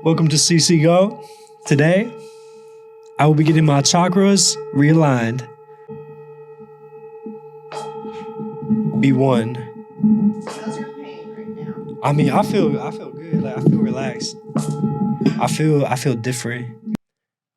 Welcome to CCGO. Today, I will be getting my chakras realigned. B1. How's your pain right now? I mean, I feel good. Like I feel relaxed. I feel different.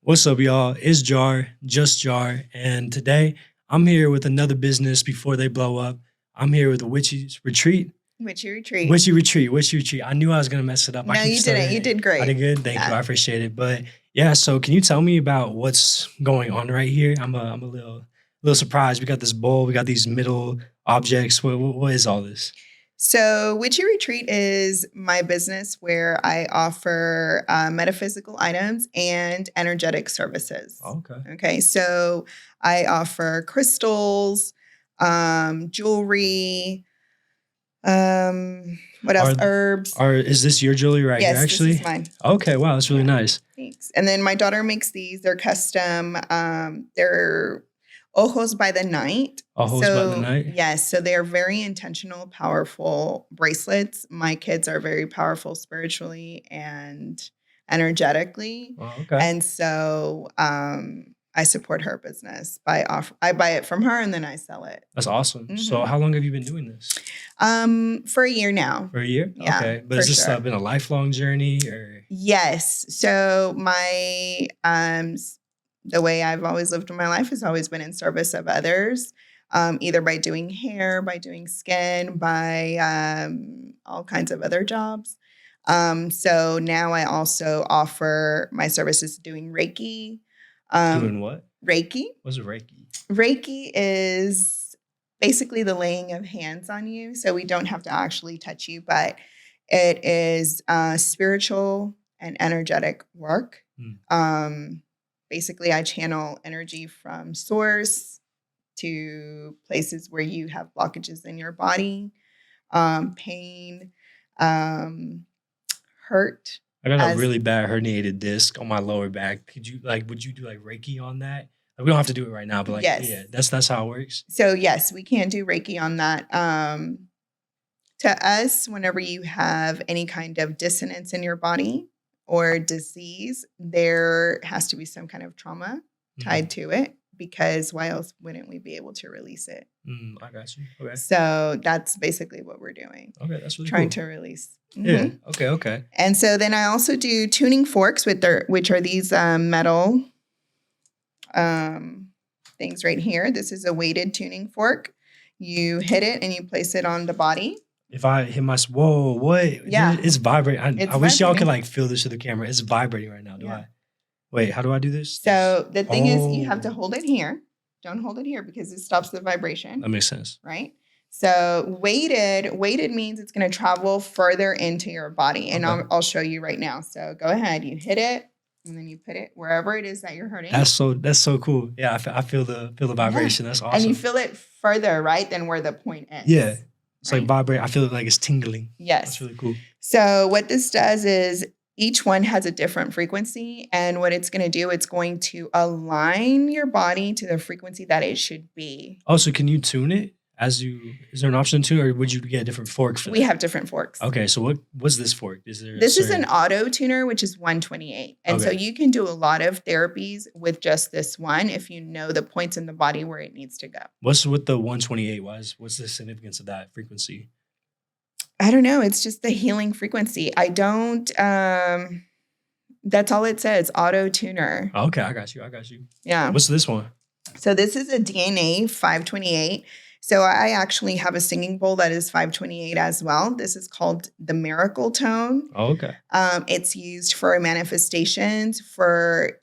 What's up, y'all? It's Just Jar, and today I'm here with another business before they blow up. I'm here with the Witchy's Retreat. Witchy Retreat. Witchy Retreat. I knew I was gonna mess it up. No, you didn't. You did great. I did good. Thank you. I appreciate it. But yeah, so can you tell me about what's going on right here? I'm a little surprised. We got this bowl. We got these middle objects. What is all this? So, Witchy Retreat is my business where I offer metaphysical items and energetic services. Okay. Okay. So, I offer crystals, jewelry. What else? Herbs. Is this your jewelry right here? Actually, this is mine. Okay. Wow, that's really nice. Thanks. And then my daughter makes these. They're custom. They're ojos by the night. Ojos by the night? Yes. So they are very intentional, powerful bracelets. My kids are very powerful spiritually and energetically. Oh, okay. And so I support her business I buy it from her and then I sell it. That's awesome. Mm-hmm. So how long have you been doing this? For a year now. For a year? Yeah, okay. But has this been a lifelong journey or? Yes. So my the way I've always lived my life has always been in service of others, either by doing hair, by doing skin, by all kinds of other jobs. So now I also offer my services doing Reiki. Doing what? Reiki. What's a Reiki? Reiki is basically the laying of hands on you. So we don't have to actually touch you, but it is spiritual and energetic work. Basically, I channel energy from source to places where you have blockages in your body, pain, hurt. I got a really bad herniated disc on my lower back. Would you do like Reiki on that? Like, we don't have to do it right now, but yes. Yeah, that's how it works. So yes, we can do Reiki on that. To us, whenever you have any kind of dissonance in your body or disease, there has to be some kind of trauma tied to it, because why else wouldn't we be able to release it? I got you. Okay. So that's basically what we're doing. Okay, that's really trying cool. to release. Yeah. Okay. And so then I also do tuning forks which are these metal things right here. This is a weighted tuning fork. You hit it and you place it on the body. If I hit whoa, what? Yeah. It's vibrating. I wish y'all could like feel this through the camera. It's vibrating right now. Wait, how do I do this? So the thing is, you have to hold it here. Don't hold it here because it stops the vibration. That makes sense. Right? So weighted means it's going to travel further into your body. And I'll show you right now. So go ahead. You hit it and then you put it wherever it is that you're hurting. That's so cool. Yeah, I feel the vibration. Yeah. That's awesome. And you feel it further, right, than where the point is. Yeah. It's like vibrate. I feel it like it's tingling. Yes. That's really cool. So what this does is each one has a different frequency. And what it's going to do, it's going to align your body to the frequency that it should be. Oh, so can you tune it? Is there an option to tune, or would you get a different fork for that? We have different forks. Okay, so what's this fork? This is an auto tuner, which is 128. And so you can do a lot of therapies with just this one if you know the points in the body where it needs to go. What's with the 128? What's the significance of that frequency? I don't know. It's just the healing frequency. I don't, that's all it says, auto tuner. Okay, I got you. Yeah. What's this one? So this is a DNA 528. So I actually have a singing bowl that is 528 as well. This is called the Miracle Tone. Oh, okay. It's used for manifestations, for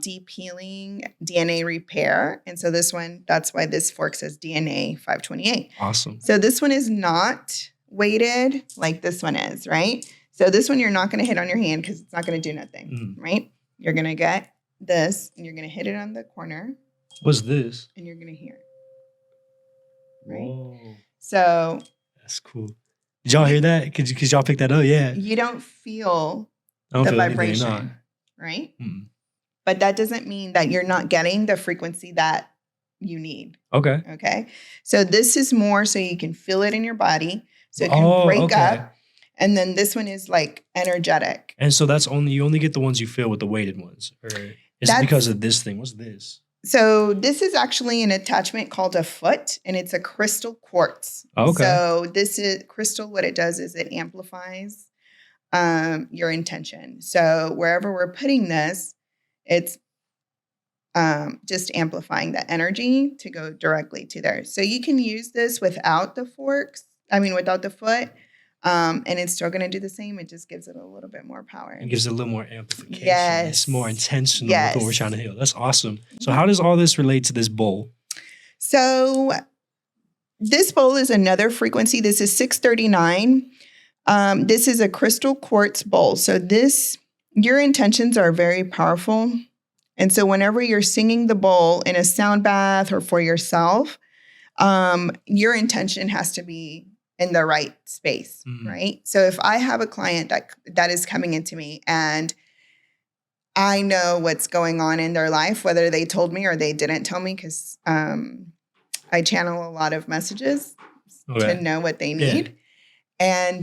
deep healing, DNA repair. And so this one, that's why this fork says DNA 528. Awesome. So this one is not weighted like this one is, right? So this one you're not going to hit on your hand because it's not going to do nothing, right? You're going to get this and you're going to hit it on the corner. What's this? And you're going to hear it. Right. Whoa. So that's cool. Did y'all hear that? Could y'all pick that up? Yeah. You don't feel the vibration, right? Mm-mm. But that doesn't mean that you're not getting the frequency that you need. Okay. So this is more so you can feel it in your body. So it can break up And then this one is like energetic. And so you only get the ones you feel with the weighted ones, or is it because of this thing? What's this? So this is actually an attachment called a foot, and it's a crystal quartz. Okay. So this is crystal. What it does is it amplifies your intention. So wherever we're putting this, it's just amplifying the energy to go directly to there. So you can use this without the without the foot. And it's still going to do the same. It just gives it a little bit more power. It gives it a little more amplification. Yes. It's more intentional with what we're trying to heal. That's awesome. So how does all this relate to this bowl? So this bowl is another frequency. This is 639. This is a crystal quartz bowl. So your intentions are very powerful. And so whenever you're singing the bowl in a sound bath or for yourself, your intention has to be in the right space, right? So if I have a client that is coming into me and I know what's going on in their life, whether they told me or they didn't tell me, because I channel a lot of messages to know what they need. And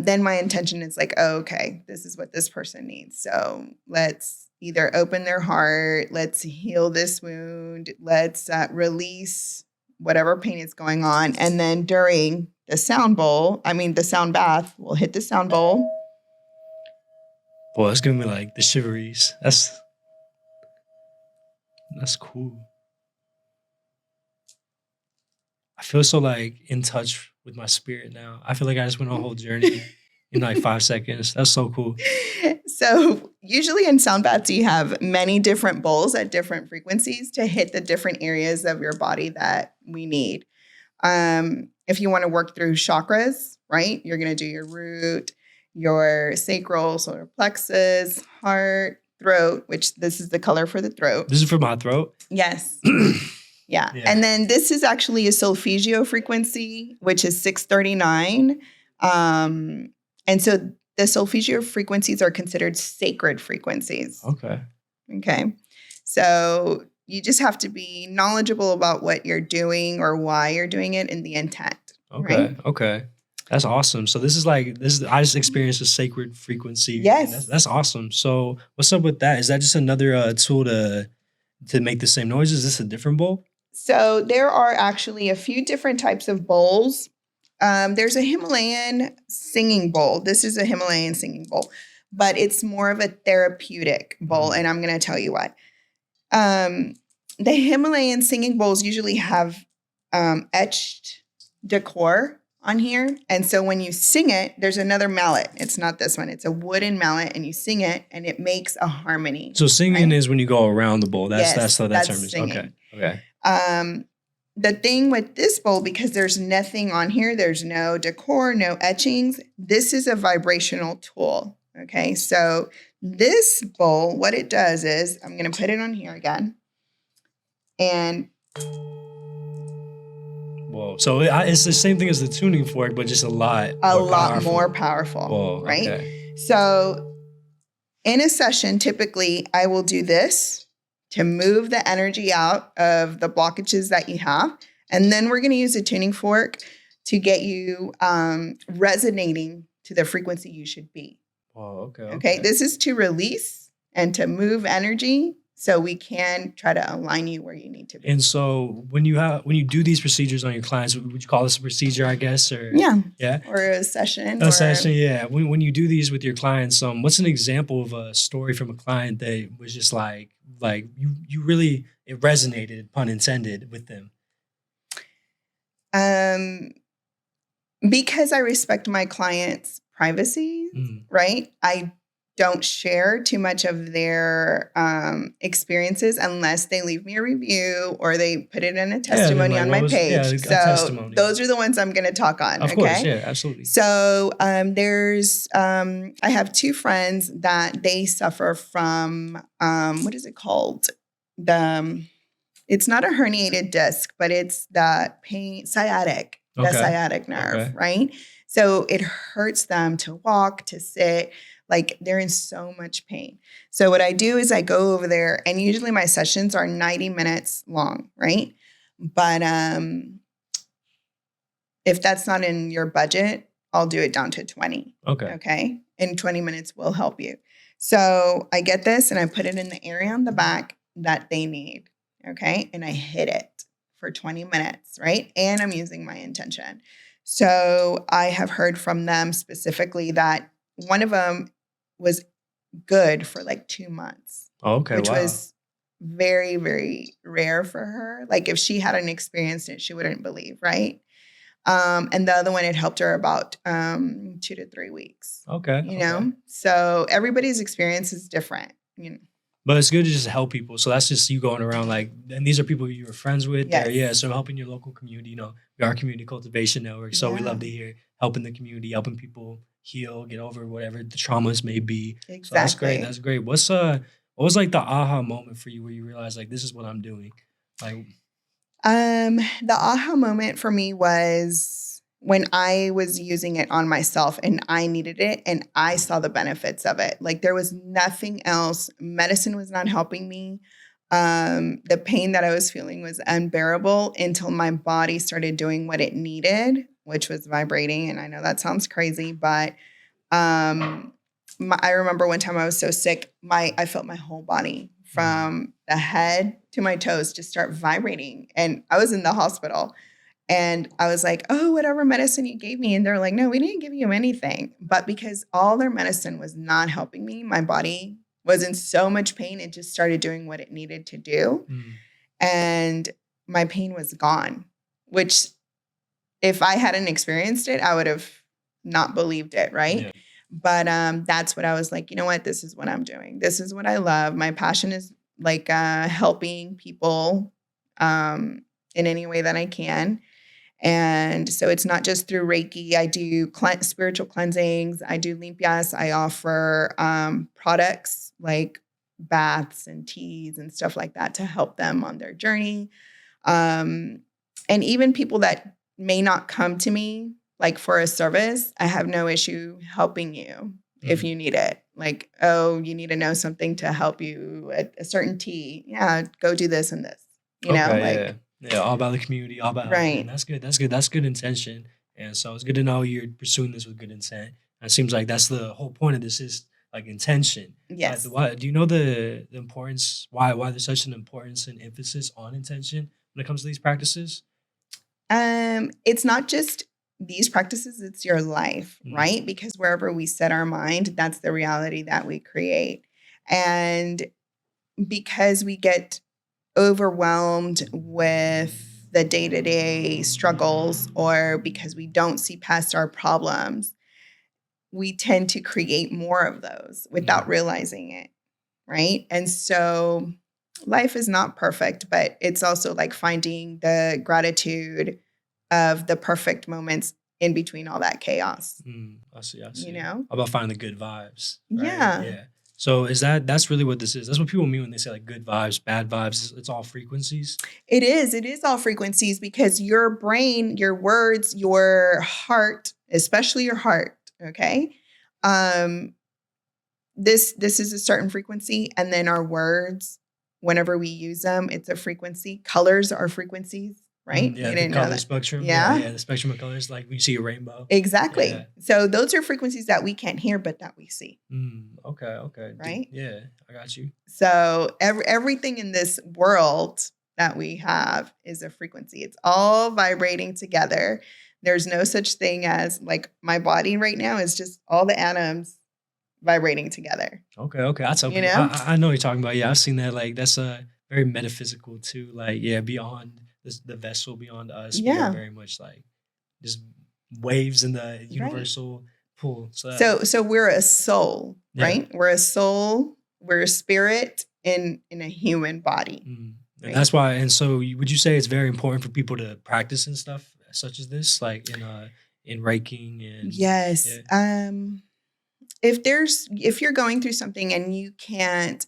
then my intention is like, oh, okay, this is what this person needs. So let's either open their heart, let's heal this wound, let's release whatever pain is going on. And then during the sound bath, we'll hit the sound bowl. Boy, that's giving me like the shiveries. That's cool. I feel so like in touch with my spirit now. I feel like I just went on a whole journey in like 5 seconds. That's so cool. So usually in sound baths, you have many different bowls at different frequencies to hit the different areas of your body that we need. If you want to work through chakras, right? You're going to do your root, your sacral, solar plexus, heart, throat, which this is the color for the throat. This is for my throat? Yes. Yeah. And then this is actually a solfeggio frequency, which is 639. And so the solfeggio frequencies are considered sacred frequencies. Okay. So you just have to be knowledgeable about what you're doing or why you're doing it and the intent. Right? Okay. That's awesome. So I just experienced a sacred frequency. Yes. That's awesome. So what's up with that? Is that just another tool to make the same noise? Is this a different bowl? So there are actually a few different types of bowls. There's a Himalayan singing bowl. This is a Himalayan singing bowl, but it's more of a therapeutic bowl. And I'm going to tell you why. The Himalayan singing bowls usually have etched decor on here. And so when you sing it, there's another mallet. It's not this one. It's a wooden mallet, and you sing it and it makes a harmony. So singing is when you go around the bowl. That's how that term is. Singing. Okay. The thing with this bowl, because there's nothing on here, there's no decor, no etchings. This is a vibrational tool. Okay. So this bowl, what it does is, I'm going to put it on here again. And whoa. So it's the same thing as the tuning fork, but just a lot more powerful. Whoa, right? Okay. So in a session, typically I will do this to move the energy out of the blockages that you have. And then we're going to use a tuning fork to get you resonating to the frequency you should be. Oh, okay. Okay. This is to release and to move energy so we can try to align you where you need to be. And so when you do these procedures on your clients, would you call this a procedure, I guess? Or yeah. Or a session. Yeah. When you do these with your clients, what's an example of a story from a client that was just like you really, it resonated, pun intended, with them? Because I respect my clients' privacy, right? I don't share too much of their experiences unless they leave me a review or they put it in a testimony on my page. So those are the ones I'm going to talk on. Of course, yeah, absolutely. So I have two friends that they suffer from, what is it called? It's not a herniated disc, but it's that pain, sciatic, the sciatic nerve, right? So it hurts them to walk, to sit. Like they're in so much pain. So what I do is I go over there, and usually my sessions are 90 minutes long, right? But if that's not in your budget, I'll do it down to 20. Okay. Okay. And 20 minutes will help you. So I get this and I put it in the area on the back that they need. Okay. And I hit it for 20 minutes. Right. And I'm using my intention. So I have heard from them specifically that one of them was good for like 2 months, Okay. which Wow. was very, very rare for her. Like if she hadn't experienced it, she wouldn't believe. Right. And the other one, it helped her about 2 to 3 weeks. Okay. You Okay. know, so everybody's experience is different. You know, But it's good to just help people. So that's just you going around like, and these are people you were friends with. Yes. Yeah. So helping your local community, you know, we are a community cultivation network. So we love to hear helping the community, helping people heal, get over whatever the traumas may be. Exactly. So that's great. That's great. What was like the aha moment for you where you realized like, this is what I'm doing? Like, The aha moment for me was when I was using it on myself and I needed it and I saw the benefits of it. Like there was nothing else. Medicine was not helping me. The pain that I was feeling was unbearable until my body started doing what it needed, which was vibrating. And I know that sounds crazy, but I remember one time I was so sick, I felt my whole body from the head to my toes just start vibrating. And I was in the hospital and I was like, oh, whatever medicine you gave me. And they're like, no, we didn't give you anything. But because all their medicine was not helping me, my body was in so much pain. It just started doing what it needed to do. And my pain was gone, which if I hadn't experienced it, I would have not believed it. Right. Yeah. But that's what I was like, you know what? This is what I'm doing. This is what I love. My passion is like helping people in any way that I can. And so it's not just through Reiki. I do spiritual cleansings. I do limpias. I offer products like baths and teas and stuff like that to help them on their journey. And even people that may not come to me like for a service, I have no issue helping you if you need it. Like, oh, you need to know something to help you at a certain tea. Yeah, go do this and this. You know, like yeah, all about the community, all about helping. right. That's good. That's good. That's good intention. And so it's good to know you're pursuing this with good intent. And it seems like that's the whole point of this is like intention. Yes. Do you know the importance? Why there's such an importance and emphasis on intention when it comes to these practices? It's not just these practices, it's your life, right? Because wherever we set our mind, that's the reality that we create. And because we get overwhelmed with the day-to-day struggles or because we don't see past our problems, we tend to create more of those without realizing it, right? And so life is not perfect, but it's also like finding the gratitude of the perfect moments in between all that chaos. I see. You know? About finding the good vibes. Right? Yeah. Yeah. So that's really what this is. That's what people mean when they say like good vibes, bad vibes. It's all frequencies. It is. It is all frequencies because your brain, your words, your heart, especially your heart, okay? This is a certain frequency. And then our words, whenever we use them, it's a frequency. Colors are frequencies, right? Yeah, you the didn't know color that. spectrum. Yeah. Yeah, the spectrum of colors. Like we see a rainbow. Exactly. Yeah. So those are frequencies that we can't hear, but that we see. Okay. Right? Yeah, I got you. So everything in this world that we have is a frequency. It's all vibrating together. There's no such thing as like my body right now is just all the atoms vibrating together. Okay. That's okay. You know? I know what you're talking about. Yeah, I've seen that. Like that's very metaphysical too. Like beyond the vessel, beyond us. We are very much like just waves in the universal pool. So we're a soul, right? We're a soul. We're a spirit in a human body. And that's why. And so, would you say it's very important for people to practice and stuff such as this, like in Reiking and yes. Yeah. If you're going through something and you can't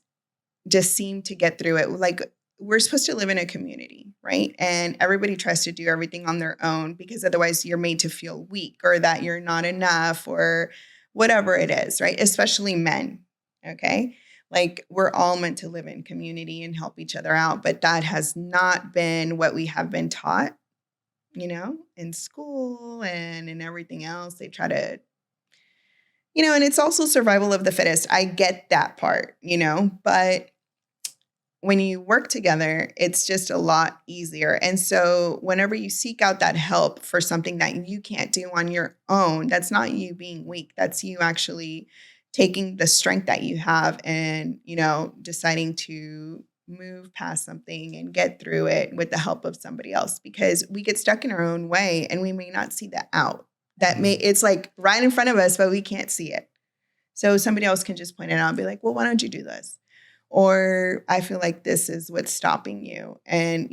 just seem to get through it, like we're supposed to live in a community, right? And everybody tries to do everything on their own because otherwise you're made to feel weak or that you're not enough or whatever it is, right? Especially men, okay? Like we're all meant to live in community and help each other out, but that has not been what we have been taught in school and in everything else. They try to, and it's also survival of the fittest. I get that part, but when you work together, it's just a lot easier. And so whenever you seek out that help for something that you can't do on your own, that's not you being weak. That's you actually taking the strength that you have and, deciding to move past something and get through it with the help of somebody else, because we get stuck in our own way and we may not see that out. It's like right in front of us, but we can't see it. So somebody else can just point it out and be like, well, why don't you do this? Or I feel like this is what's stopping you. And,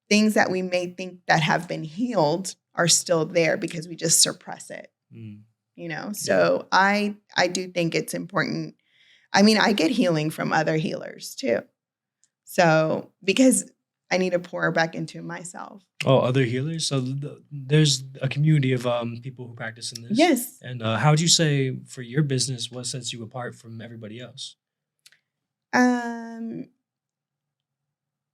things that we may think that have been healed are still there because we just suppress it, So I do think it's important. I mean, I get healing from other healers too. So because I need to pour back into myself. Oh, other healers. So there's a community of people who practice in this. Yes. And how would you say for your business, what sets you apart from everybody else?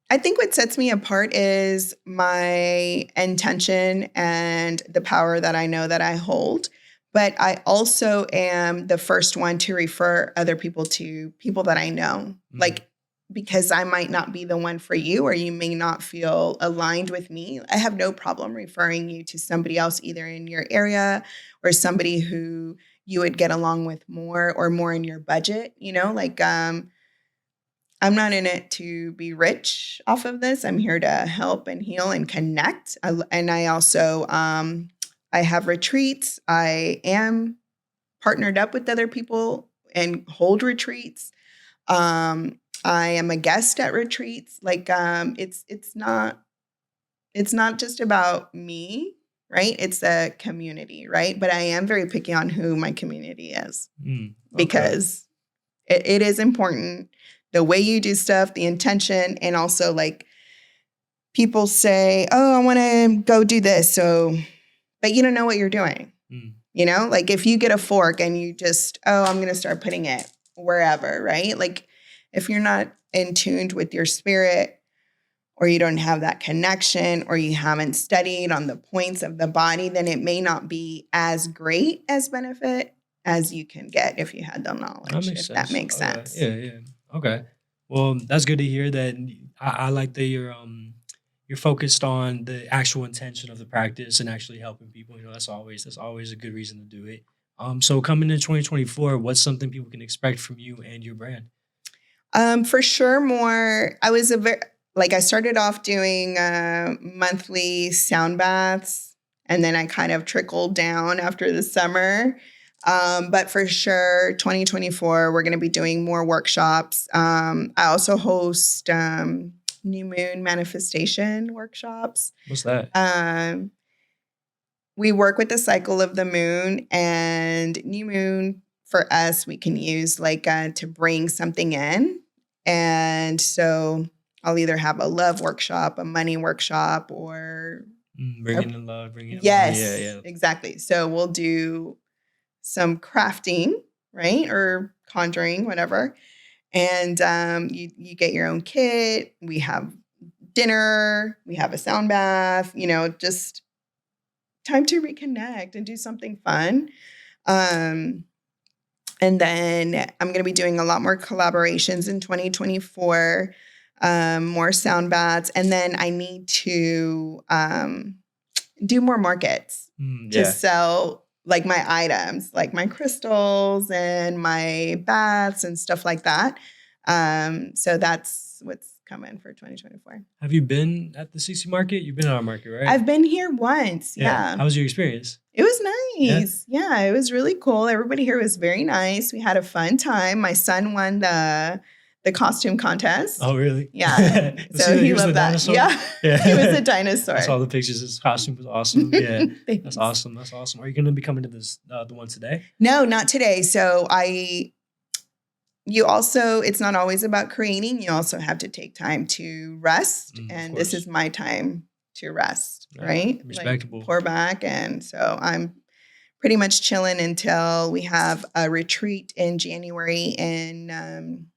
I think what sets me apart is my intention and the power that I know that I hold. But I also am the first one to refer other people to people that I know. Like, because I might not be the one for you, or you may not feel aligned with me. I have no problem referring you to somebody else, either in your area or somebody who you would get along with more or more in your budget. I'm not in it to be rich off of this. I'm here to help and heal and connect. And I also, I have retreats. I am partnered up with other people and hold retreats. I am a guest at retreats. Like, it's not just about me, right? It's a community, right? But I am very picky on who my community is, because it is important. The way you do stuff, the intention, and also like people say, oh, I want to go do this. So, but you don't know what you're doing. Like if you get a fork and you just, oh, I'm going to start putting it wherever, right? Like if you're not in tuned with your spirit, or you don't have that connection, or you haven't studied on the points of the body, then it may not be as great as benefit as you can get if you had the knowledge, that makes sense. Yeah. Okay. Well, that's good to hear that. I like that you're focused on the actual intention of the practice and actually helping people. That's always a good reason to do it. So coming in 2024, what's something people can expect from you and your brand? For sure, more. I started off doing monthly sound baths, and then I kind of trickled down after the summer. But for sure, 2024, we're going to be doing more workshops. I also host new moon manifestation workshops. What's that? We work with the cycle of the moon, and new moon for us, we can use to bring something in. And so I'll either have a love workshop, a money workshop, or bringing in love, bringing in yes, money. Yeah. Exactly. So we'll do some crafting, right? Or conjuring, whatever. And you get your own kit. We have dinner. We have a sound bath, just time to reconnect and do something fun. And then I'm going to be doing a lot more collaborations in 2024, more sound baths. And then I need to do more markets to sell like my items, like my crystals and my baths and stuff like that. So that's what's coming for 2024. Have you been at the CC market? You've been at our market, right? I've been here once. Yeah. How was your experience? It was nice. Yeah, it was really cool. Everybody here was very nice. We had a fun time. My son won the costume contest. Oh, really? Yeah. So he loved that. Dinosaur? Yeah. He was a dinosaur. I saw the pictures. His costume was awesome. Yeah. That's awesome. Are you going to be coming to this the one today? No, not today. So it's not always about creating. You also have to take time to rest. And this is my time to rest, right? Respectable. Pour back. And so I'm pretty much chilling until we have a retreat in January in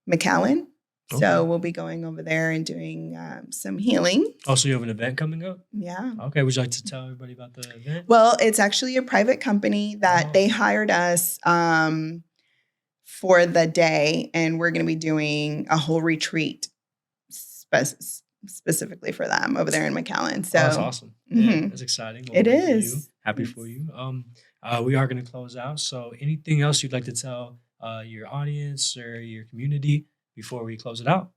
McAllen So Okay. we'll be going over there and doing some healing. Also, you have an event coming up? Yeah. Okay. Would you like to tell everybody about the event? Well, it's actually a private company that they hired us for the day, and we're going to be doing a whole retreat specifically for them over there in McAllen. So that's awesome. Yeah, that's exciting. Well, It great for you. is. Happy for you. We are going to close out. So, anything else you'd like to tell your audience or your community before we close it out?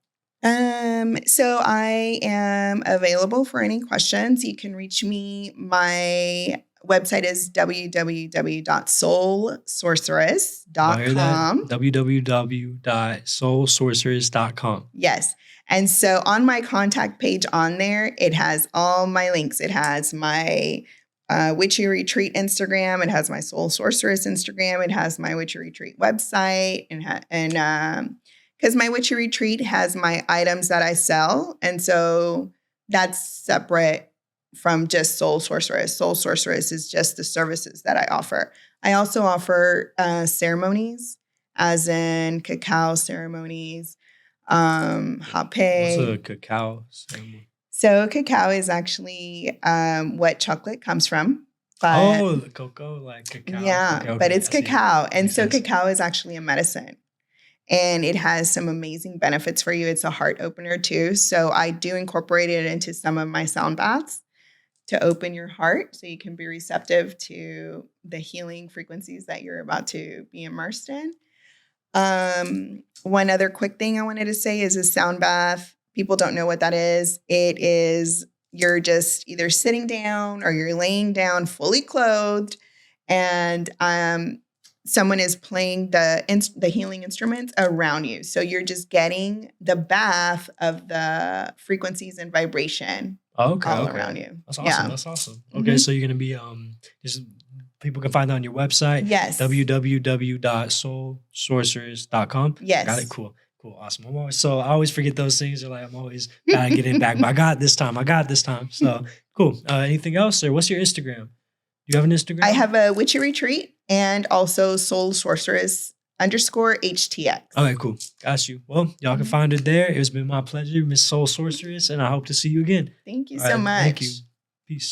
So I am available for any questions. You can reach me. My website is www.solsorceress.com. www.solsorceress.com. Yes. And so on my contact page on there, it has all my links. It has my Witchy Retreat Instagram. It has my Sol Sorceress Instagram. It has my Witchy Retreat website. And because my Witchy Retreat has my items that I sell. And so that's separate from just Sol Sorceress. Sol Sorceress is just the services that I offer. I also offer ceremonies, as in cacao ceremonies, hape. What's a cacao ceremony? So cacao is actually what chocolate comes from. But the cocoa, like cacao. Yeah, Okay, but it's cacao. And Makes so sense. cacao is actually a medicine. And it has some amazing benefits for you. It's a heart opener too. So I do incorporate it into some of my sound baths to open your heart so you can be receptive to the healing frequencies that you're about to be immersed in. One other quick thing I wanted to say is a sound bath. People don't know what that is. It is you're just either sitting down or you're laying down fully clothed, and someone is playing the healing instruments around you. So you're just getting the bath of the frequencies and vibration all around you. That's awesome. Yeah. That's awesome. Okay, so you're gonna be just people can find that on your website. Yes. www.solsorceress.com. Yes. Got it. Cool. Awesome. I always forget those things. I'm always gotta get it back. But I got it this time. So cool. Anything else, or what's your Instagram? Do you have an Instagram? I have a Witchy Retreat and also Sol Sorceress _HTX. Okay, cool. Got you. Well, y'all can find it there. It's been my pleasure, Miss Sol Sorceress, and I hope to see you again. Thank you All so right, much. Thank you. Peace.